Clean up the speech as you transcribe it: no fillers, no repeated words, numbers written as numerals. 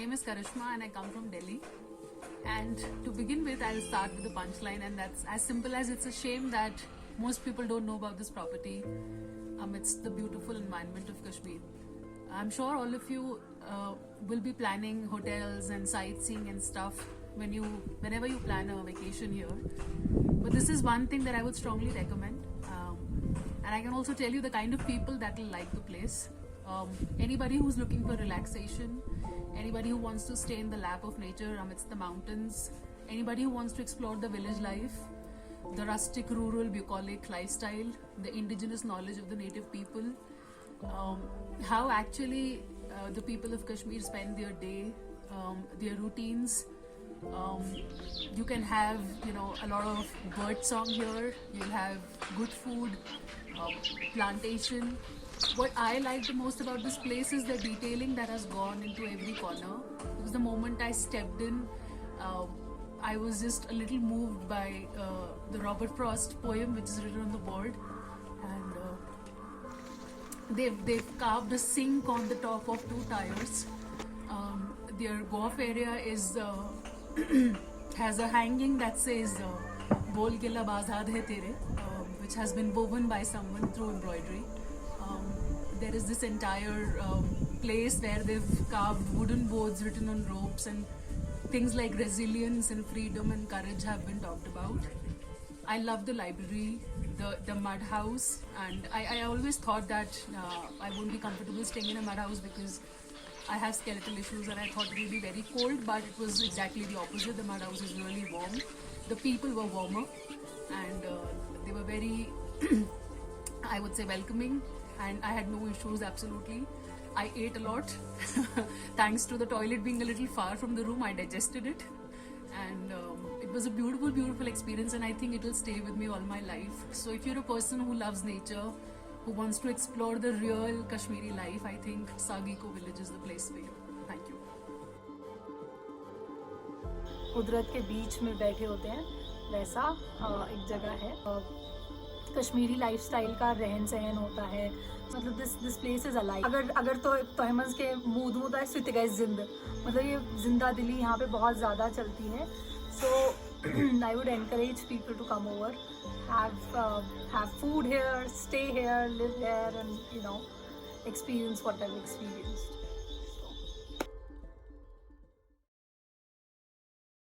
name is Karishma and I come from Delhi. And to begin with, I'll start with the punchline, and that's as simple as it's a shame that most people don't know about this property amidst the beautiful environment of Kashmir. I'm sure all of you will be planning hotels and sightseeing and stuff whenever you plan a vacation here. But this is one thing that I would strongly recommend. And I can also tell you the kind of people that will like the place. Anybody who's looking for relaxation, anybody who wants to stay in the lap of nature amidst the mountains, anybody who wants to explore the village life, the rustic, rural, bucolic lifestyle, the indigenous knowledge of the native people, how actually the people of Kashmir spend their day, their routines. You can have, a lot of bird song here. You'll have good food, plantation. What I like the most about this place is the detailing that has gone into every corner. Because the moment I stepped in, I was just a little moved by the Robert Frost poem, which is written on the board, and they've carved a sink on the top of 2 tires. Their golf area is has a hanging that says "Bol ke lab azad hai tere," which has been woven by someone through embroidery. There is this entire place where they've carved wooden boards written on ropes, and things like resilience and freedom and courage have been talked about. I love the library, the mud house, and I always thought that I wouldn't be comfortable staying in a mud house because I have skeletal issues and I thought it would be very cold, but it was exactly the opposite. The mud house is really warm. The people were warmer and they were very, I would say, welcoming, and I had no issues absolutely. I ate a lot. Thanks to the toilet being a little far from the room, I digested it. And it was a beautiful, beautiful experience, and I think it will stay with me all my life. So if you're a person who loves nature, who wants to explore the real Kashmiri life, I think Sagg Eco Village is the place for you. Thank you. कुदरत के बीच में बैठे होते हैं वैसा एक जगह है. कश्मीरी लाइफस्टाइल का रहन सहन होता है. मतलब दिस प्लेस इज अलाइव. अगर तो तहमस के मूद मुदा स्थित गए जिंद, मतलब ये जिंदा दिली यहाँ पे बहुत ज़्यादा चलती है. So I would encourage people to come over, have food here, stay here, live here, and experience what I've experienced.